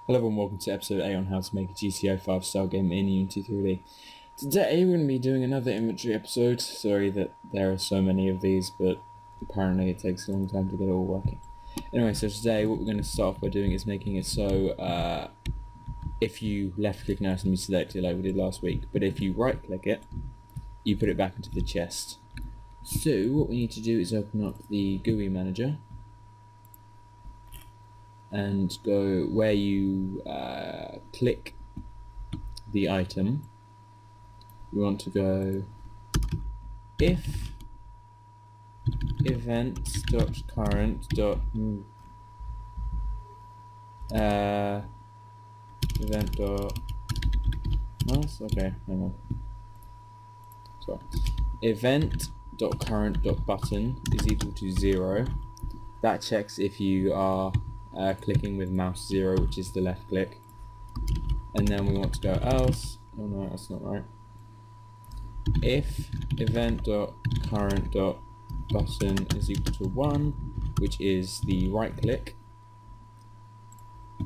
Hello and welcome to episode 8 on how to make a GTA 5 style game in Unity3d. Today we're going to be doing another inventory episode. Sorry that there are so many of these, but apparently it takes a long time to get it all working. Anyway, so today what we're going to start off by doing is making it so if you left click an item you select it like we did last week, but if you right click it, you put it back into the chest. So what we need to do is open up the GUI manager and go where you click the item. We want to go if event.current event dot okay, hang on. Sorry. Event.current.button is equal to 0. That checks if you are clicking with mouse 0, which is the left click. And then we want to go else. Oh no, that's not right. If event.current.button is equal to 1, which is the right click.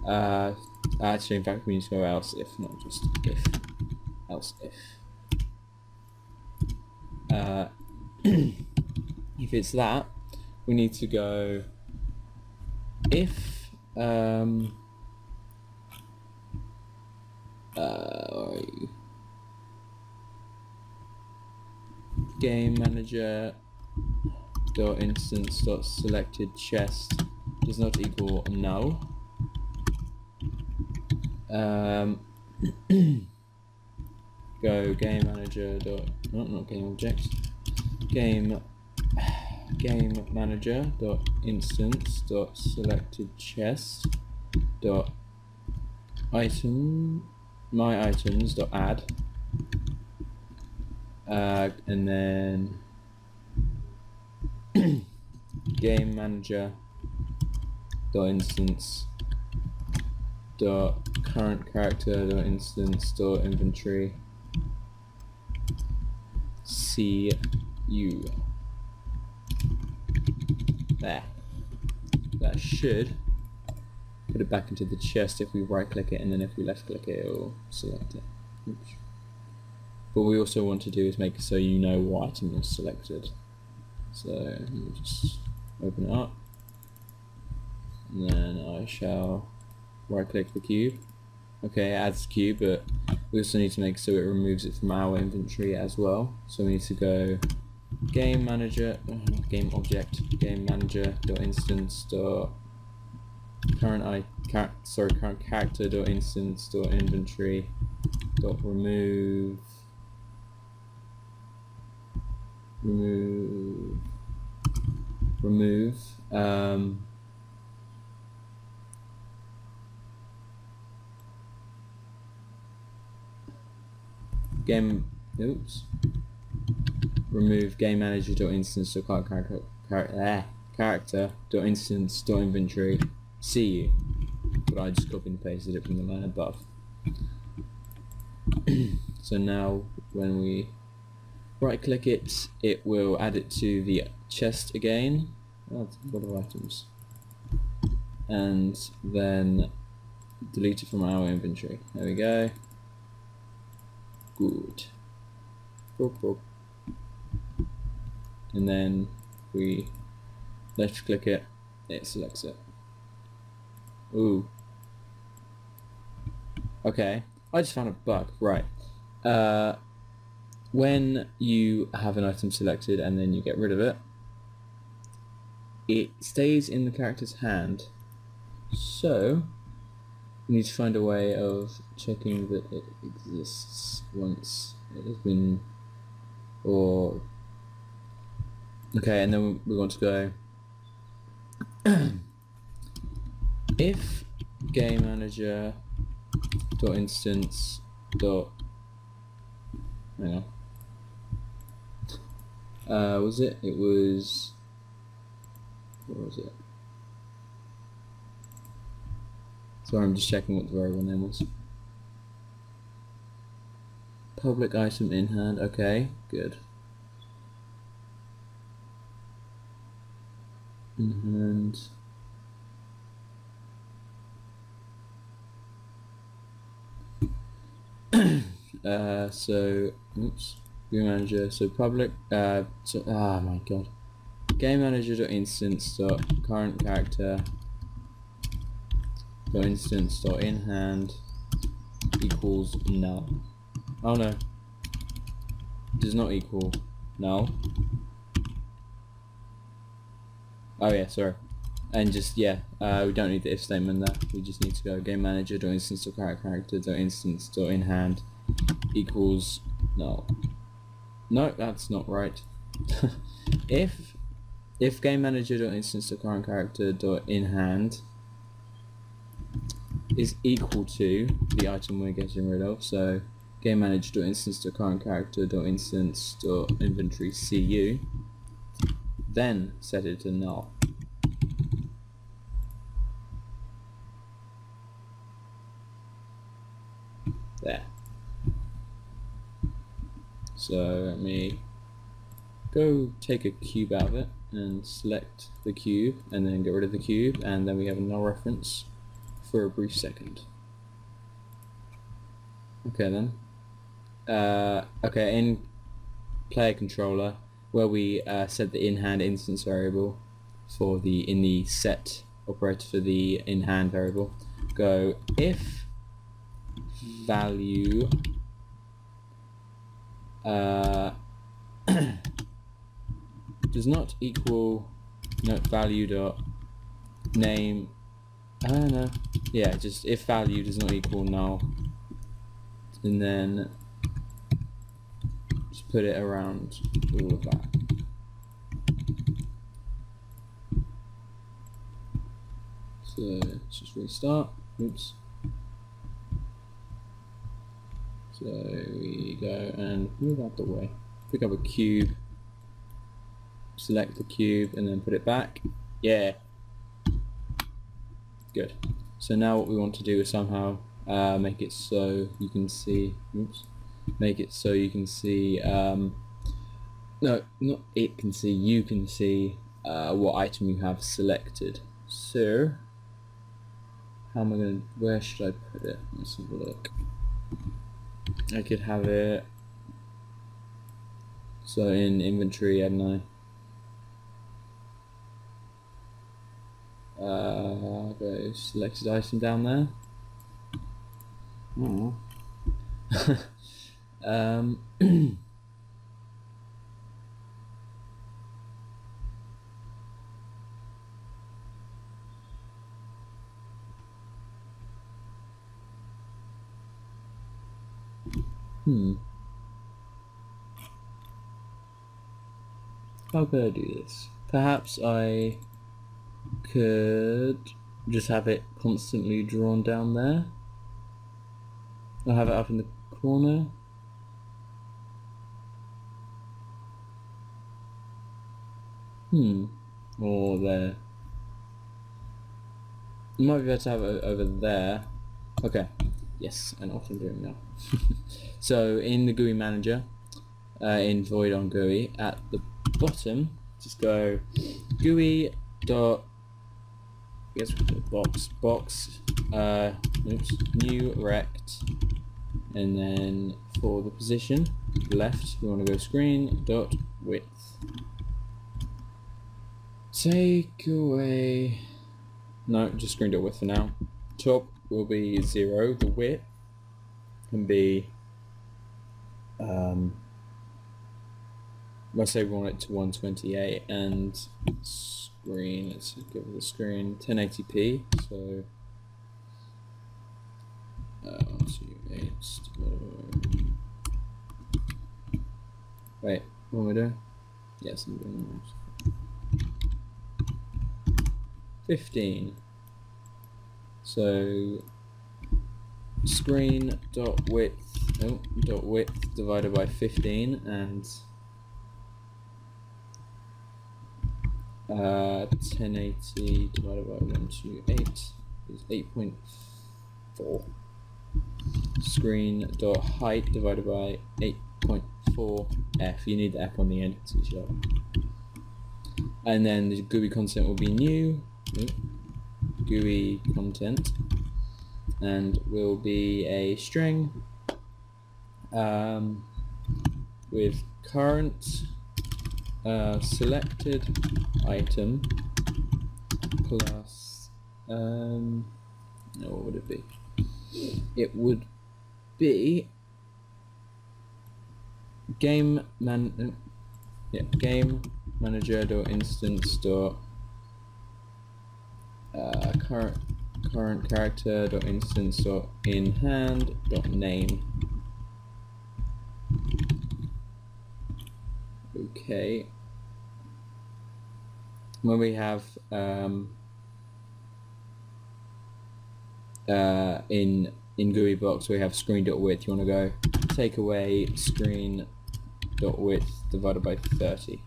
Actually, in fact, we need to go else if, not just if. Else if. If it's that, we need to go if where are you? Game manager dot instance dot selected chest does not equal null. Go game manager dot not game object game manager dot instance dot selected chest dot item my items dot add and then game manager dot instance dot current character dot instance dot inventory CU. There. That should put it back into the chest if we right click it, and then if we left click it, it will select it. Oops. But we also want to do is make it so you know what item is selected. So let me just open it up, and then I shall right click the cube. Okay, it adds the cube, but we also need to make so it removes it from our inventory as well. So we need to go game manager, game object, game manager dot instance dot current character dot instance dot inventory dot remove remove game manager dot instance dot character dot instance dot inventory CU. But I just copied and pasted it from the line above. So now when we right click it, it will add it to the chest again. Oh, that's a lot of items. And then delete it from our inventory. There we go. Good. And then we left click it, it selects it. Ooh. Okay, I just found a bug. Right. When you have an item selected and then you get rid of it, it stays in the character's hand. So we need to find a way of checking that it exists once it has been, or okay, and then we want to go if game manager dot instance dot hang on, was it? It was, what was it? Sorry, I'm just checking what the variable name was. Public item in hand. Okay, good. In hand. So oops, game manager. So public. Oh my god. Game manager.instance current character .instance .in hand equals null. Oh no, does not equal null. Oh yeah, sorry. And just we don't need the if statement there. We just need to go game manager.instance .character.instance .in hand equals null. No, that's not right. if game manager.instance current character.in hand is equal to the item we're getting rid of, so game manager.instance current character.instance inventory cu, then set it to null. There. So let me go take a cube out of it and select the cube and then get rid of the cube, and then we have a null reference for a brief second. Okay then. Okay, in player controller, where we set the in-hand instance variable for in the set operator for the in-hand variable, go if value does not equal value dot name. I don't know. Yeah, just if value does not equal null, and then just put it around all of that. So let's just restart. Oops. So we go and move out the way. Pick up a cube. Select the cube and then put it back. Yeah. Good. So now what we want to do is somehow make it so you can see. Oops. Make it so you can see. No, not it can see. You can see what item you have selected. So how am I going to? Where should I put it? Let's have a look. I could have it. So in inventory, hadn't I? Go selected item down there. Oh. How could I do this? Perhaps I could just have it constantly drawn down there. I'll have it up in the corner. Or there. It might be better to have it over there. Okay. Yes, I know what I'm doing now. So in the GUI manager, in void on GUI, at the bottom, just go GUI dot box new rect, and then for the position left we want to go screen dot width. Take away, no, just screen dot width for now. Top will be 0. The width can be let's say we want it to 128, and screen, let's give it the screen 1080p, so 128 wait, what am I doing? Yes, I'm doing 15. So screen dot width divided by 15, and 1080 divided by 128 is 8.4. Screen dot height divided by 8.4 f. You need the f on the end to show. And then the GUI content will be new. GUI content, and will be a string, with current selected item plus no, what would it be? It would be game manager.instance current character.instance.inHand.name. Okay. When we have in GUI box we have screen.width, you want to go take away screen.width divided by 30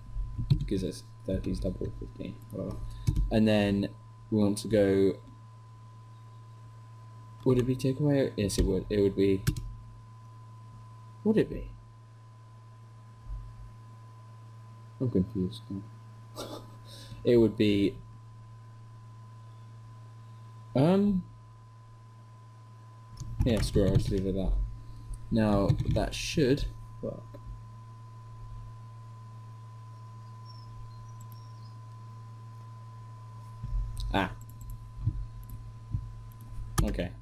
because it's 30 is double 15. Well, and then we want to go, would it be take away? Yes, it would. It would be, would it be? I'm confused. It would be yeah, screw it, let's leave it at that. Now that should work. Ah. Okay.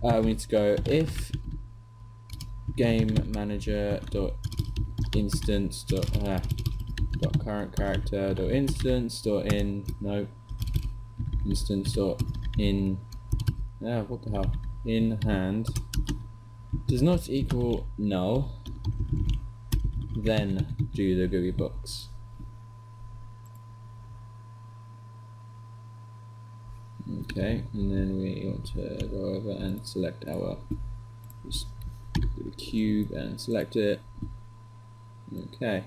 We need to go if game manager dot instance dot current character dot instance dot in instance dot in what the hell, in hand does not equal null, then do the GUI box. Okay, and then we want to go over and select our, just do the cube and select it. Okay.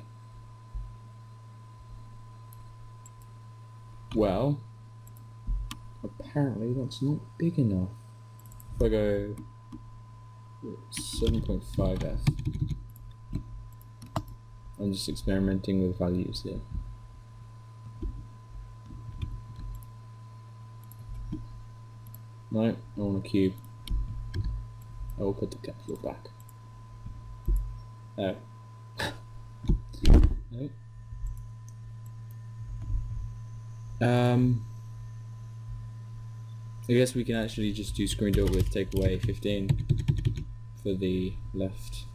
Well, apparently that's not big enough. If I go 7.5f, I'm just experimenting with values here. No, I want a cube. I will put the capital back. Oh. Nope. I guess we can actually just do screen.width take away 15 for the left.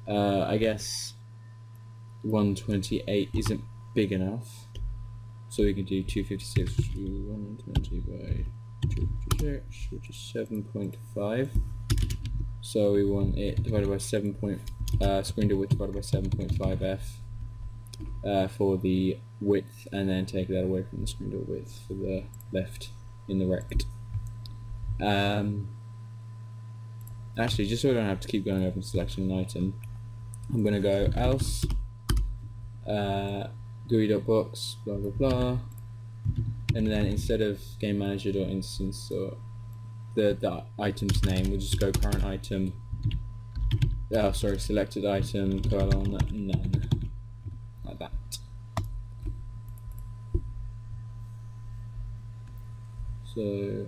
I guess 128 isn't big enough, so we can do 256 to 120 by 256, which is 7.5. So we want it divided by screen.width divided by 7.5f for the width, and then take that away from the screen.width for the left in the rect. Actually, just so I don't have to keep going over and selecting an item, I'm going to go else GUI.box blah blah blah, and then instead of game manager.instance or the item's name, we'll just go current item, selected item colon none, like that. So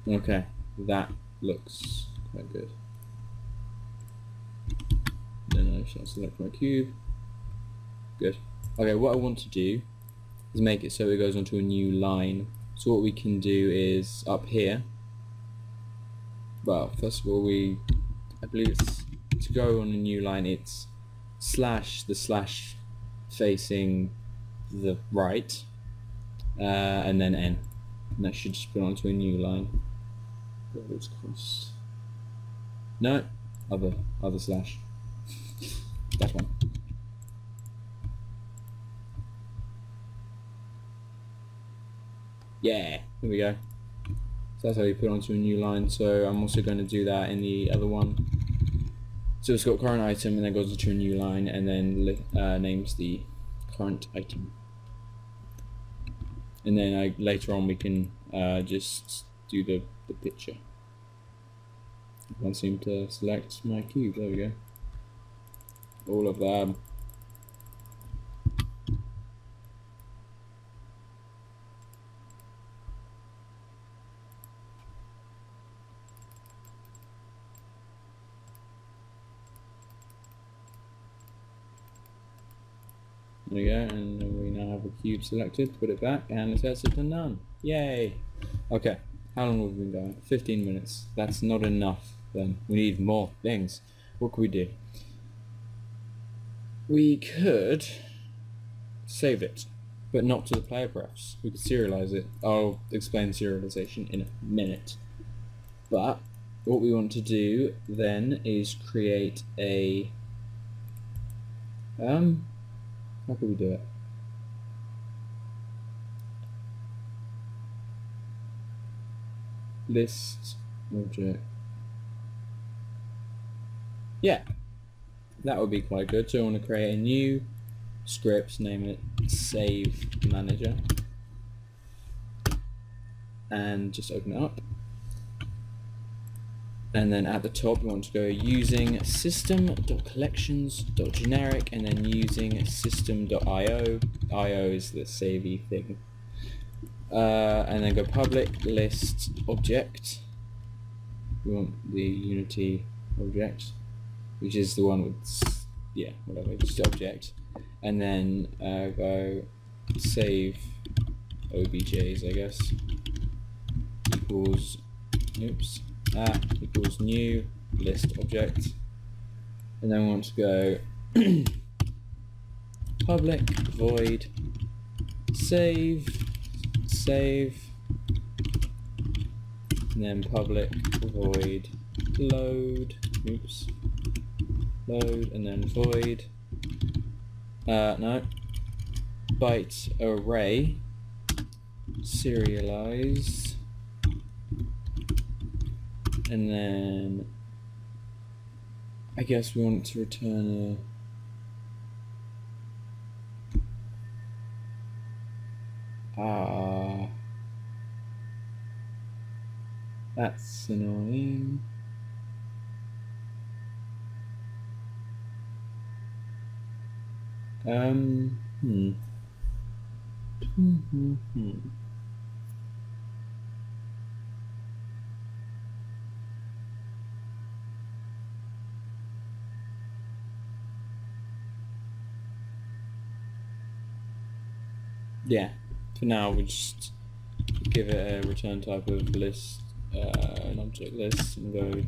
okay, that looks quite good. Then I shall select my cube. Good. Okay, what I want to do is make it so it goes onto a new line. So what we can do is up here, well, first of all, I believe it's to go on a new line, it's the slash facing the right, and then n, and that should just put onto a new line. Roads cost. No, other slash. That one. Yeah, here we go. So that's how you put onto a new line. So I'm also going to do that in the other one. So it's got current item and then goes into a new line and then names the current item. And then later on we can just do the picture. I can't seem to select my cube. There we go. All of them. There we go, and we now have a cube selected. Put it back, and it sets it to none. Yay! Okay, how long have we been going? 15 minutes. That's not enough then. We need more things. What could we do? We could save it, but not to the player prefs. We could serialize it. I'll explain serialization in a minute. But what we want to do then is create a how could we do it? List object. Yeah, that would be quite good. So I want to create a new script, name it save manager, and just open it up. And then at the top we want to go using system.collections.generic and then using system.io. IO is the savey thing. And then go public list object. We want the Unity object, which is the one with, yeah, whatever, just object. And then go save objs, I guess, equals, oops, equals new list object, and then we want to go public void save, and then public void load, oops, load, and then void no, byte array serialize, and then I guess we want to return a that's annoying. Yeah, for now we just give it a return type of list, an object list, and go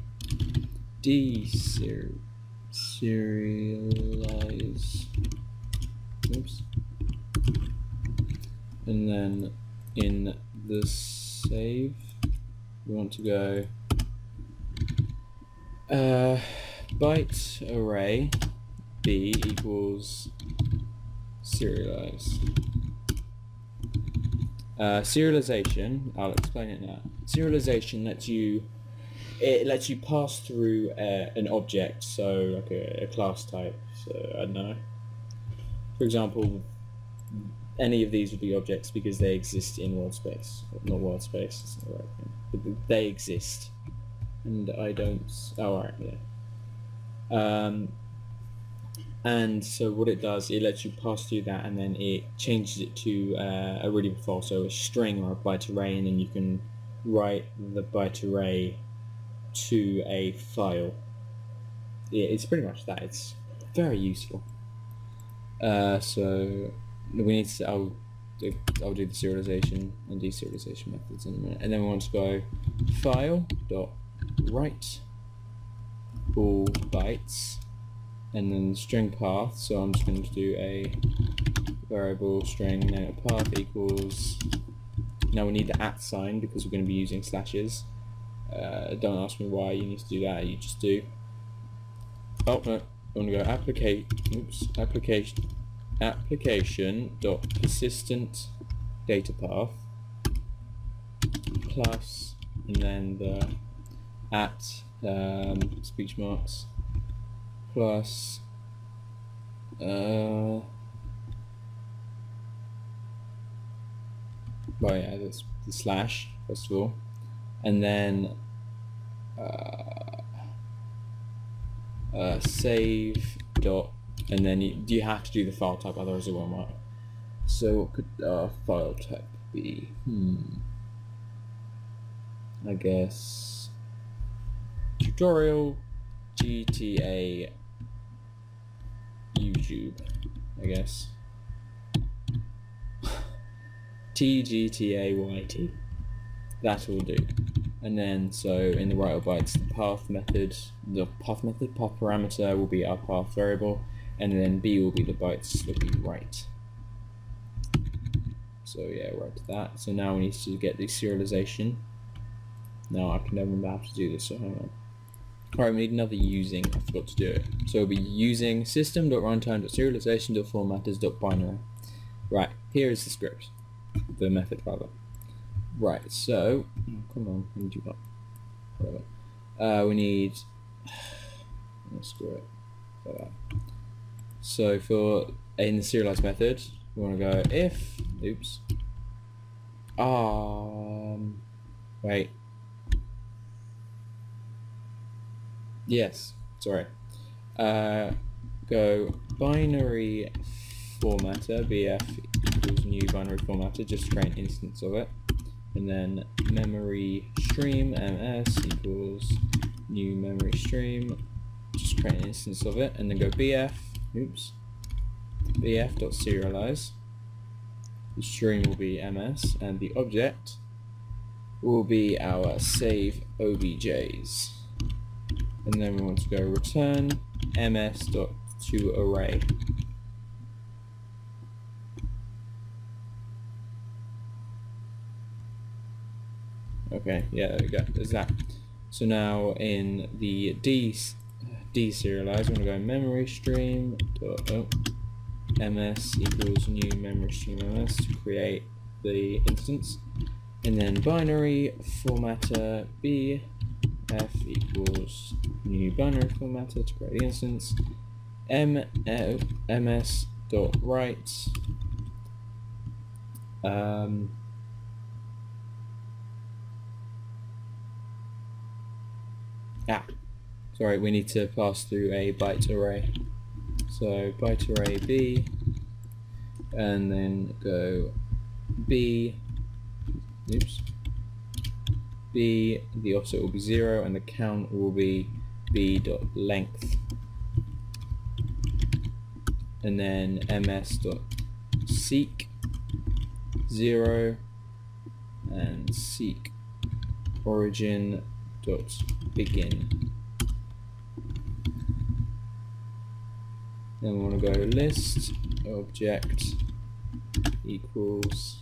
deserialize. Oops. And then in the save we want to go byte array b equals serialize. Serialization, I'll explain it now. Serialization lets you pass through an object, so like a class type. So I don't know. For example, any of these would be objects because they exist in world space. Not world space, it's not the right thing. But they exist, and I don't. Oh, right, yeah. And so what it does, it lets you pass through that, and then it changes it to a readable file, so a string or a byte array, and then you can write the byte array to a file. Yeah, it's pretty much that. It's very useful. So we need to. I'll do the serialization and deserialization methods in a minute, and then we want to go file dot write all bytes. And then string path, so I'm just going to do a variable string name it path equals, now we need the @ sign because we're going to be using slashes. Don't ask me why you need to do that, you just do. Oh no, I want to go application dot persistent data path plus, and then the @ speech marks plus well, yeah, that's the slash first of all, and then save dot, and then you have to do the file type, otherwise it won't work. So what could our file type be? I guess tutorial GTA YouTube, I guess. tgtayt. That will do. And then so in the write bytes, the path method path parameter will be our path variable, and then b will be the bytes that we write. So yeah, write that. So now we need to get the serialization. Now I can never remember how to do this, so hang on. Alright, we need another using. I forgot to do it. So we'll be using system.runtime.serialization.formatters.binary. Right, here is the script. The method rather. Right, so come on, we need that. Whatever. We need screw it. Like that. So for in the serialize method, we want to go if wait. Yes, sorry. Go binary formatter, bf equals new binary formatter, just to create an instance of it. And then memory stream ms equals new memory stream, just create an instance of it. And then go bf bf.serialize. The stream will be ms, and the object will be our save objs. And then we want to go return ms.toArray. Okay, yeah, there we go. There's that. So now in the deserialize, we're going to go memory stream ms equals new memory stream ms to create the instance, and then binary formatter bf equals new binary formatter to create the instance, ms dot write sorry, we need to pass through a byte array. So byte array b, and then go b, b, the offset will be 0, and the count will be b.length, and then ms.seek 0, and seek origin.begin. Then we want to go list object equals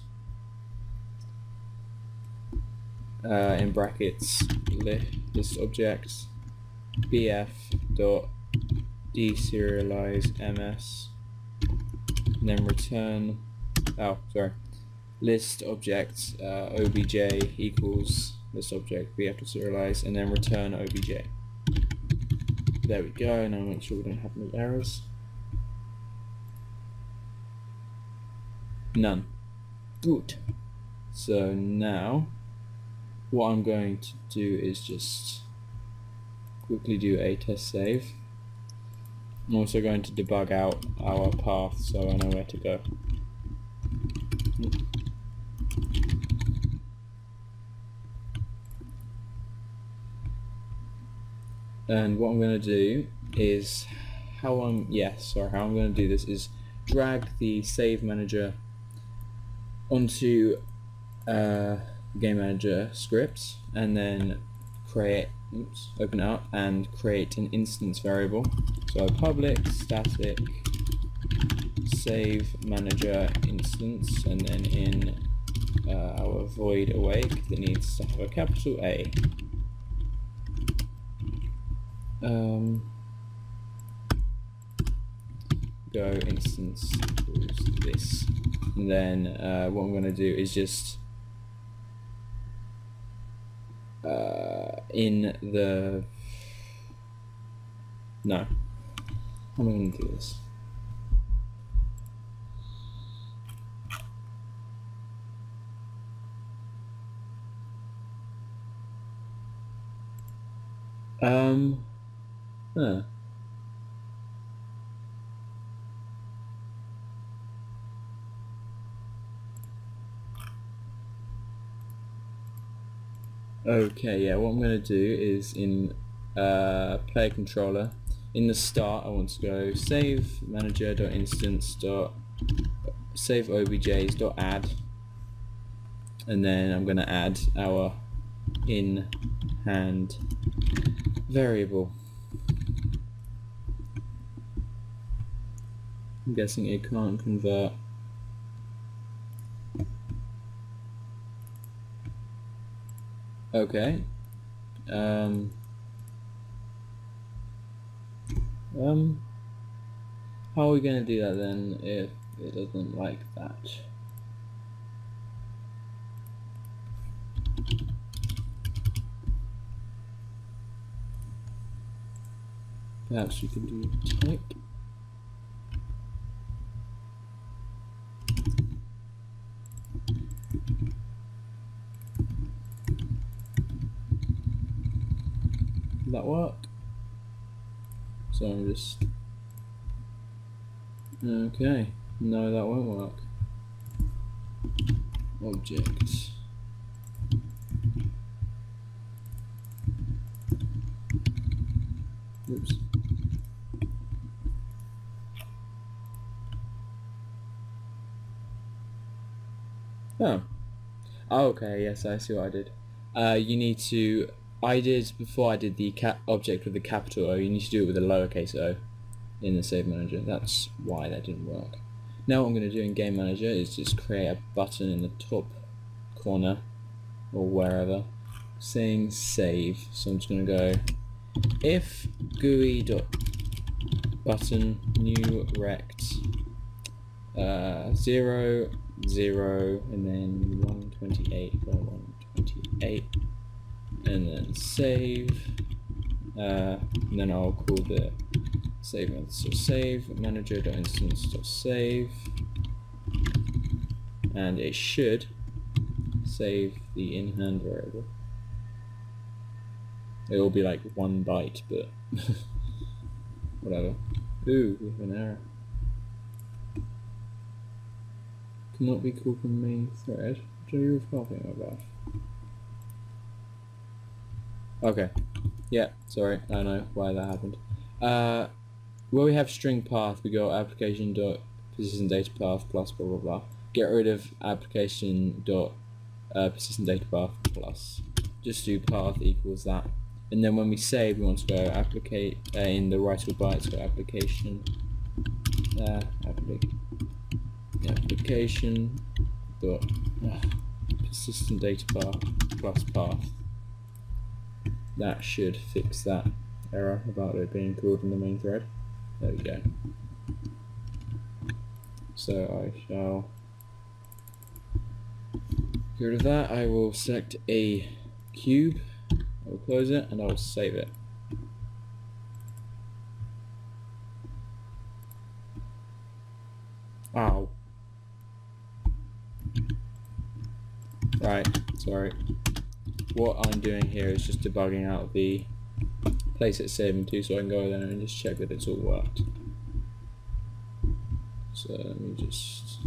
in brackets list object bf dot deserialize ms, and then return list object obj equals list object bf dot serialize, and then return obj. There we go. Now make sure we don't have any errors. None. Good. So now what I'm going to do is just quickly do a test save. I'm also going to debug out our path so I know where to go. And what I'm going to do is how I'm going to do this is drag the save manager onto game manager script, and then create open it up and create an instance variable. So public static save manager instance, and then in our void awake that needs to have a capital A. Go instance equals this, and then what I'm going to do is just in the how am I going to do this? Okay, yeah, what I'm going to do is in player controller, in the start I want to go save manager.instance.save objs.add, and then I'm going to add our in hand variable. I'm guessing it can't convert. Okay. How are we going to do that then if it doesn't like that? Perhaps we can do type. Did that work? So I'm just... Okay, no, that won't work. Object. Oops. Oh. Okay, yes, I see what I did. You need to... before I did the object with the capital O, you need to do it with a lowercase o in the Save Manager. That's why that didn't work. Now what I'm going to do in Game Manager is just create a button in the top corner, or wherever, saying save. So I'm just going to go if GUI.button new rect 0 0 and then 128 by 128 and then save, and then I'll call the save method. So save manager.instance.save, and it should save the in-hand variable. It will be like 1 byte, but whatever. Ooh, we have an error. Cannot be called from main thread. Do you talking about? Okay. Yeah, sorry, I know why that happened. Where we have string path, we go application.persistent data path plus blah blah blah. Get rid of application.persistent data path plus. Just do path equals that. And then when we save, we want to go in the writable bytes, go application dot persistent data path plus path. That should fix that error about it being called in the main thread. There we go. So I shall get rid of that. I will select a cube, I will close it, and I will save it. Ow. Right, sorry. What I'm doing here is just debugging out the place it's saving to, so I can go there and just check that it's all worked. So let me just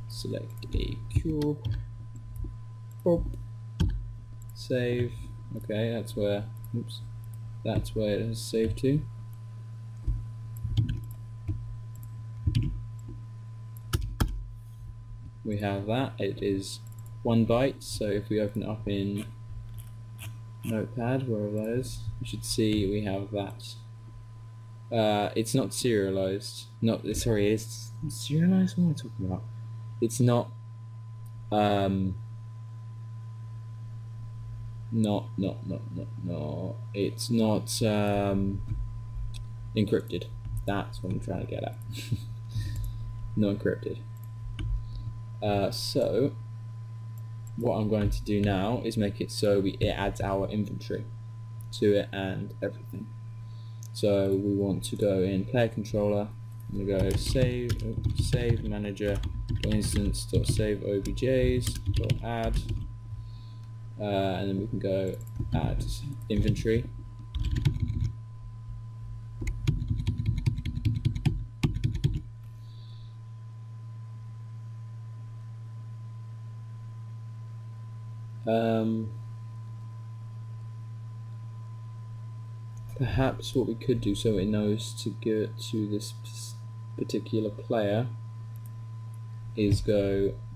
select a cube. Boop. Save. Okay, that's where. Oops. That's where it has saved to. We have that. It is 1 byte. So if we open it up in Notepad, wherever that is, you should see we have that. It's not serialized. Sorry, it's serialized. What am I talking about? It's not. It's not encrypted. That's what I'm trying to get at. Not encrypted. So what I'm going to do now is make it so it adds our inventory to it and everything. So we want to go in player controller and we go save manager instance.save objs.add, and then we can go add inventory. Perhaps what we could do so it knows to get to this particular player is go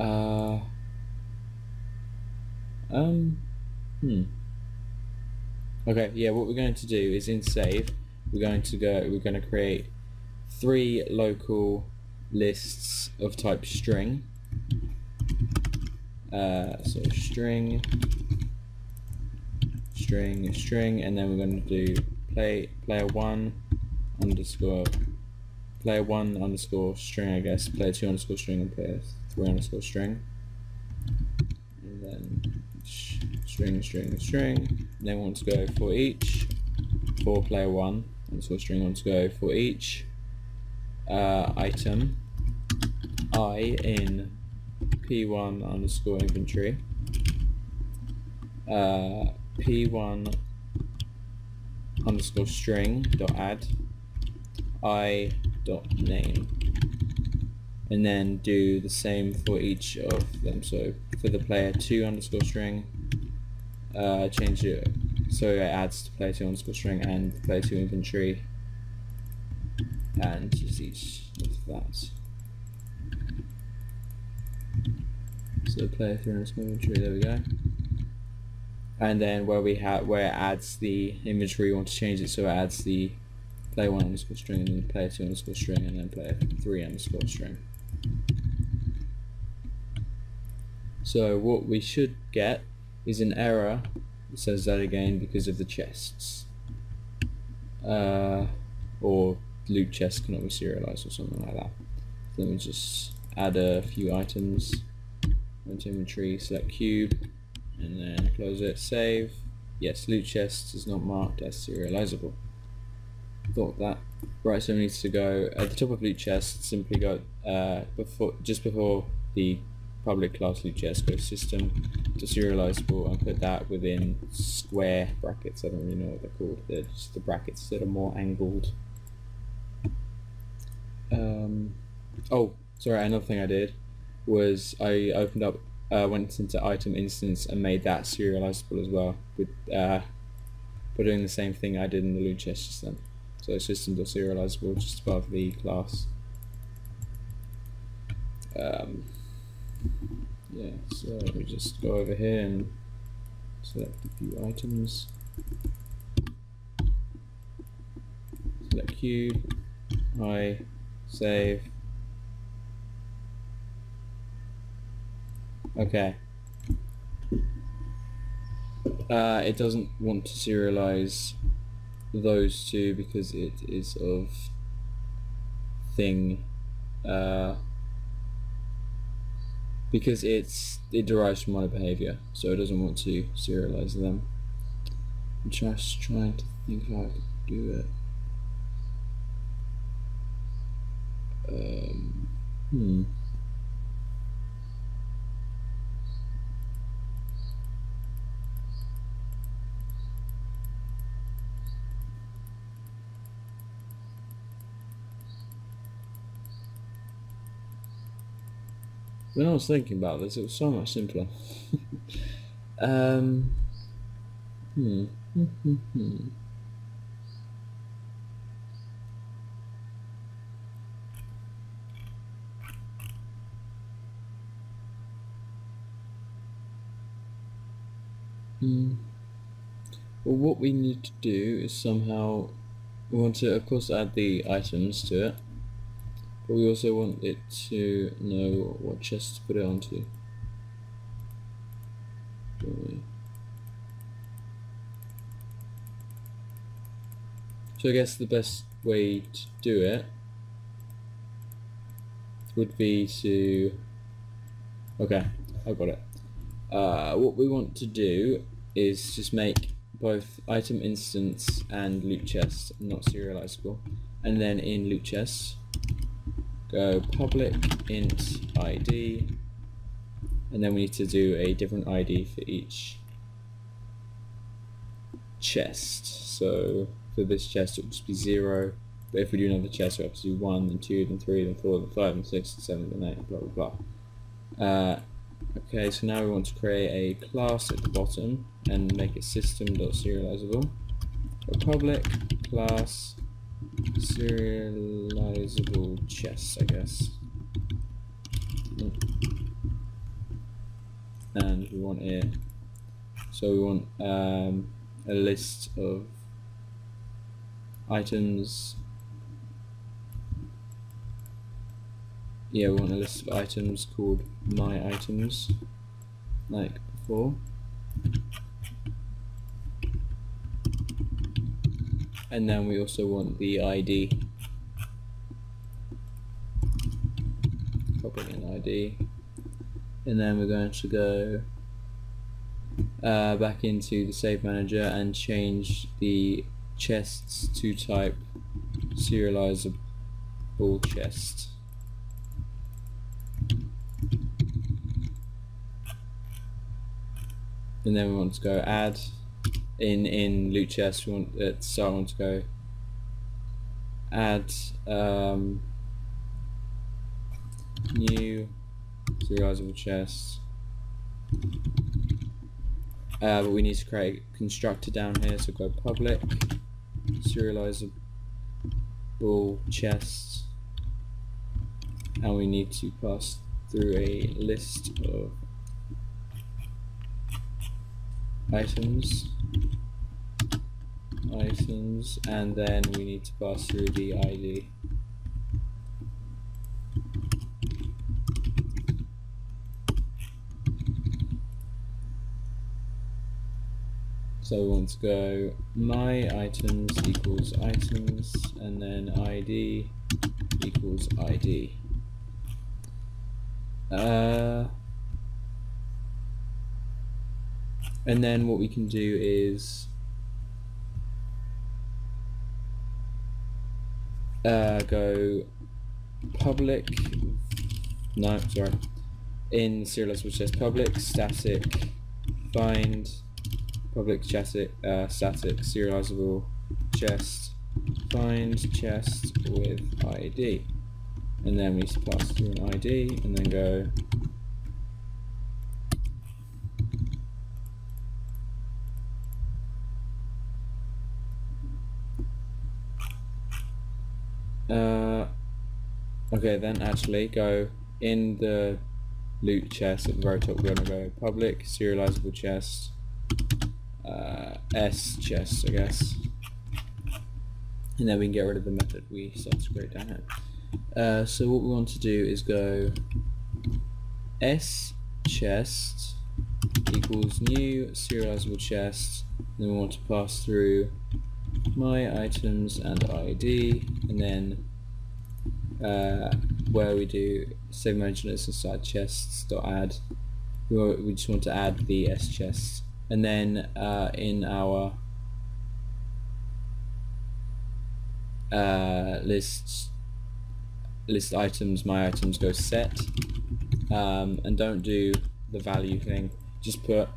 Uh, um, hmm. Okay, yeah, what we're going to do is in save, we're going to create 3 local lists of type string. So string, and then we're going to do player1 underscore string, I guess, player2 underscore string, and player3 underscore string, and then string, and then we want to go for each, for player1 underscore string, want to go for each item I in p1 underscore inventory, p1 underscore string dot add I dot name, and then do the same for each of them. So for the player2 underscore string, change it so it adds to player2 underscore string and player2 inventory, and just each of that. So player3 underscore inventory, there we go. And then where it adds the inventory, we want to change it so it adds the player1 underscore string, and then player2 underscore string, and then player3 underscore string. So what we should get is an error that says that again because of the chests, or loot chests cannot be serialized or something like that. So let me just add a few items, go into inventory, select cube, and then close it, save. Yes, loot chest is not marked as serializable. Thought that. Right, so it needs to go at the top of loot chest, simply go just before the public class loot chest, go system to serializable, and put that within square brackets. I don't really know what they're called. They're just the brackets that are more angled. Oh, sorry, another thing I did was I opened up, went into item instance and made that serializable as well, with doing the same thing I did in the loot chest just then. So system.serializable just above the class. Yeah, so we just go over here and select a few items, select cube, save. Okay. It doesn't want to serialize those two because it is of thing, because it derives from mono behavior, so it doesn't want to serialize them. I'm just trying to think how I could do it. When I was thinking about this, it was so much simpler. Well, what we need to do is somehow, we want to of course add the items to it, but we also want it to know what chest to put it onto. So I guess the best way to do it would be to, okay, I got it. What we want to do is just make both item instance and loot chest not serializable, and then in loot chest go public int ID, and then we need to do a different ID for each chest. So for this chest it will just be 0, but if we do another chest we have to do 1, then 2, then 3, then 4, then 5, then 6, then 7, then 8, blah blah blah. Okay, so now we want to create a class at the bottom and make it system.serializable. Public class serializable chests, I guess. and we want it. So we want a list of items. Yeah, we want a list of items called my items, like before. And then we also want the ID. Copy an ID. And then we're going to go back into the save manager and change the chests to type serializable chest. And then we want to go add in loot chest. We want to go add new serializable chest. But we need to create a constructor down here, so go public serializable chest, and we need to pass through a list of items, and then we need to pass through the ID. So we want to go my items equals items, and then ID equals ID. And then what we can do is go public, no, sorry, in serializable chest public static find public static serializable chest find chest with ID, and then we pass through an ID, and then go okay, then actually go in the loot chest at the very top. We're going to go public serializable chest S chest, I guess, and then we can get rid of the method we started to create down here. So what we want to do is go S chest equals new serializable chest, and then we want to pass through my items and ID, and then where we do save maintenance inside chests dot add, we just want to add the S chest, and then in our list items, my items, go set, and don't do the value thing, just put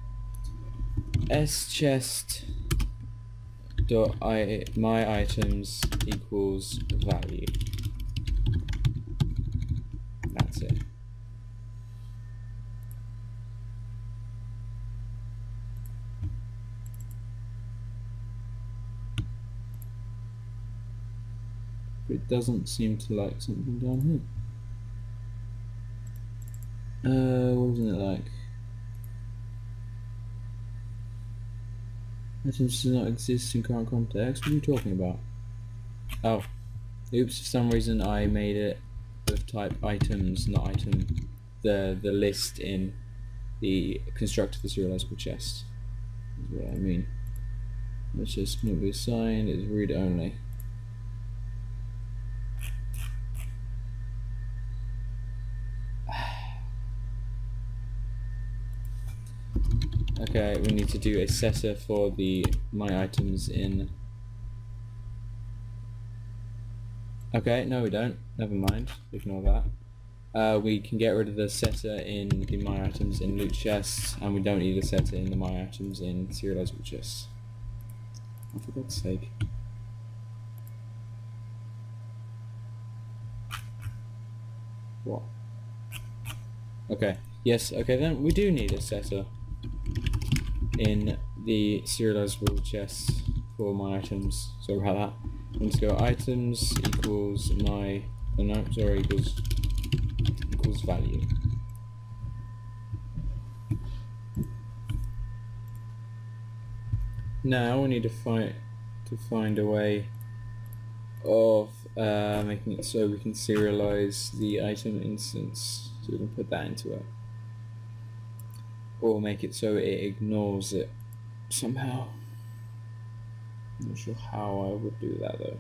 S chest dot my items equals value. That's it. But it doesn't seem to like something down here. What isn't it like? Items do not exist in current context. What are you talking about? Oh, oops, for some reason I made it of type items, not item, the list in the constructor of the serializable chest is what I mean. Which is cannot be assigned, is read only. Okay, we need to do a setter for the my items in. Okay, no we don't. Never mind. Ignore that. We can get rid of the setter in the my items in loot chests, and we don't need a setter in the my items in serializable chests. Oh, for God's sake. What? Okay. Yes. Okay. Then we do need a setter in the serializable chests for my items. Sorry about that. Let's go equals my, oh no, sorry, equals value. now we need to find a way of making it so we can serialize the item instance, so we can put that into it, or make it so it ignores it somehow. I'm not sure how I would do that though.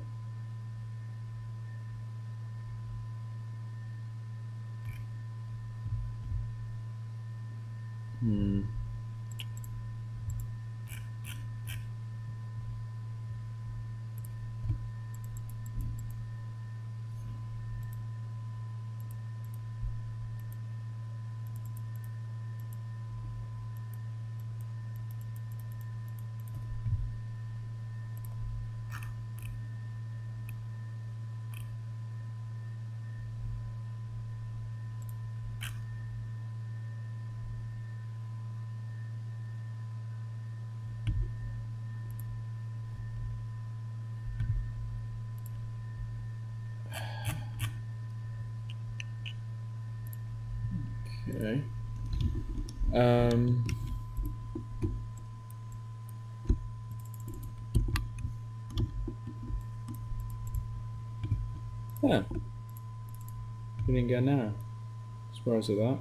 Okay. Yeah. We didn't get an error. Surprised at that.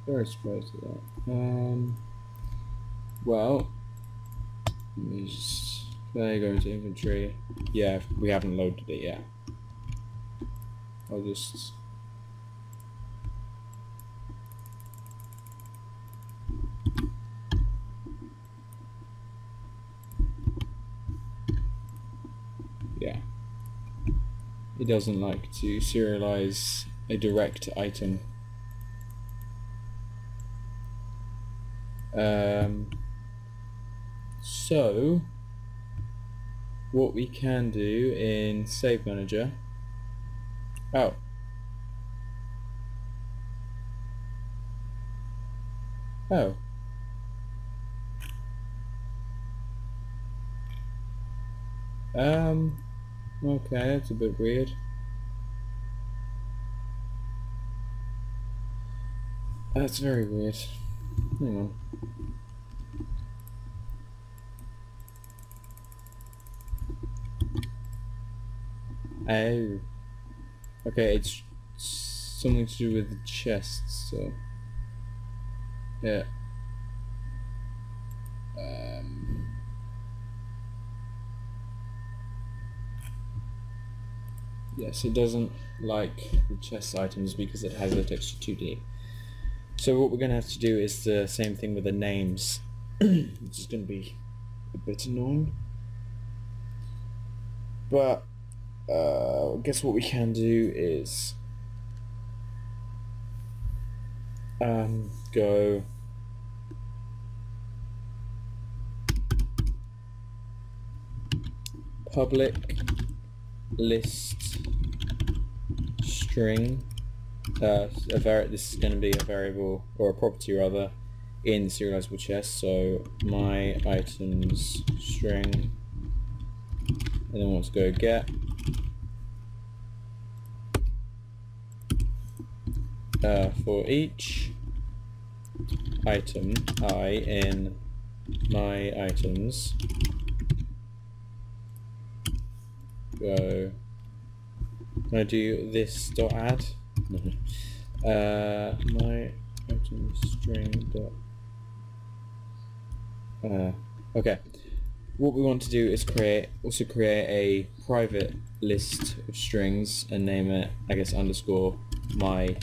Very surprised at that. Well, let me just there you go into inventory. Yeah, we haven't loaded it yet. I'll just yeah. It doesn't like to serialize a direct item. So what we can do in Save Manager. Oh. Oh. Okay, that's a bit weird. That's very weird. Hang on. Oh. Okay, it's something to do with the chests, so yeah. Yes, it doesn't like the chest items because it has a texture 2D. So what we're going to have to do is the same thing with the names, which is going to be a bit annoying. But I guess what we can do is go public list string. This is going to be a variable or a property rather in the serializable chest. So my items string, and then we'll go get for each item I in my items go. Can I do this dot add? No. My item string dot. Okay. What we want to do is create a private list of strings and name it, I guess, underscore my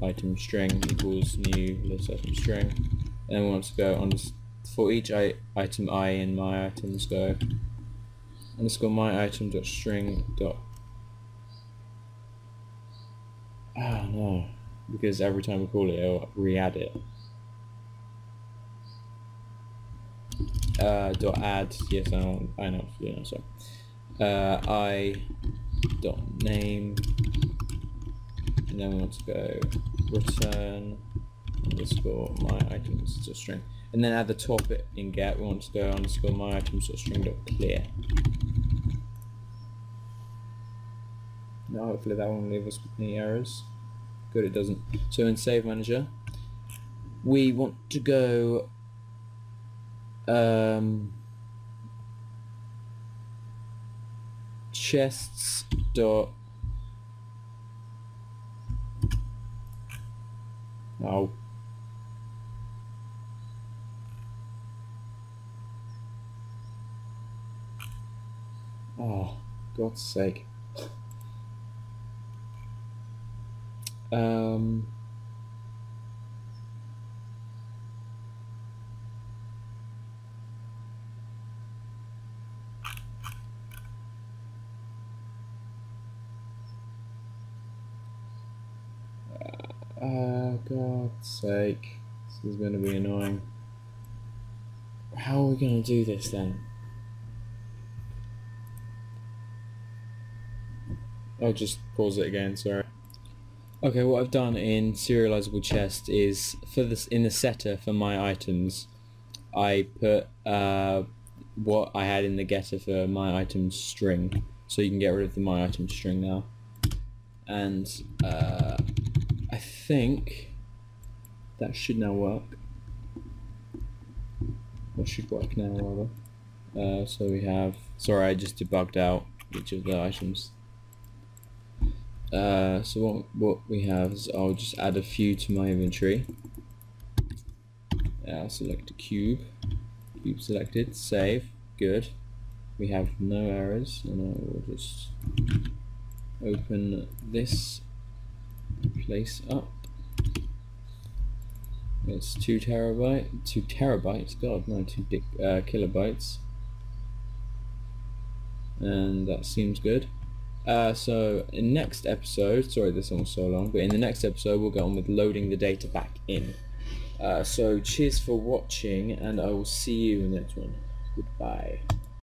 item string equals new list item string, and then we want to go for each item I in my items go underscore my item dot string dot. Ah no, because every time we call it, it'll re-add it. Dot add. Yes, I know. You know. So I dot name, and then we want to go return underscore my items dot string, and then at the top in get we want to go underscore my items dot string dot clear. Now hopefully that won't leave us with any errors. Good, it doesn't. So in Save Manager, we want to go chests dot oh oh God's sake. God's sake, this is going to be annoying. How are we going to do this then? I'll just pause it again, sorry. Okay, what I've done in serializable chest is for this in the setter for my items, I put what I had in the getter for my items string, so you can get rid of the my items string now. And I think that should now work. Or should work now rather. So we have, sorry I just debugged out each of the items. So what we have is I'll just add a few to my inventory. I'll select a cube selected, save, good. We have no errors, and I will just open this place up. It's 2 terabytes, god no, 2 kilobytes, and that seems good. So in next episode, sorry this one was so long, but in the next episode we'll get on with loading the data back in. So cheers for watching, and I will see you in the next one. Goodbye.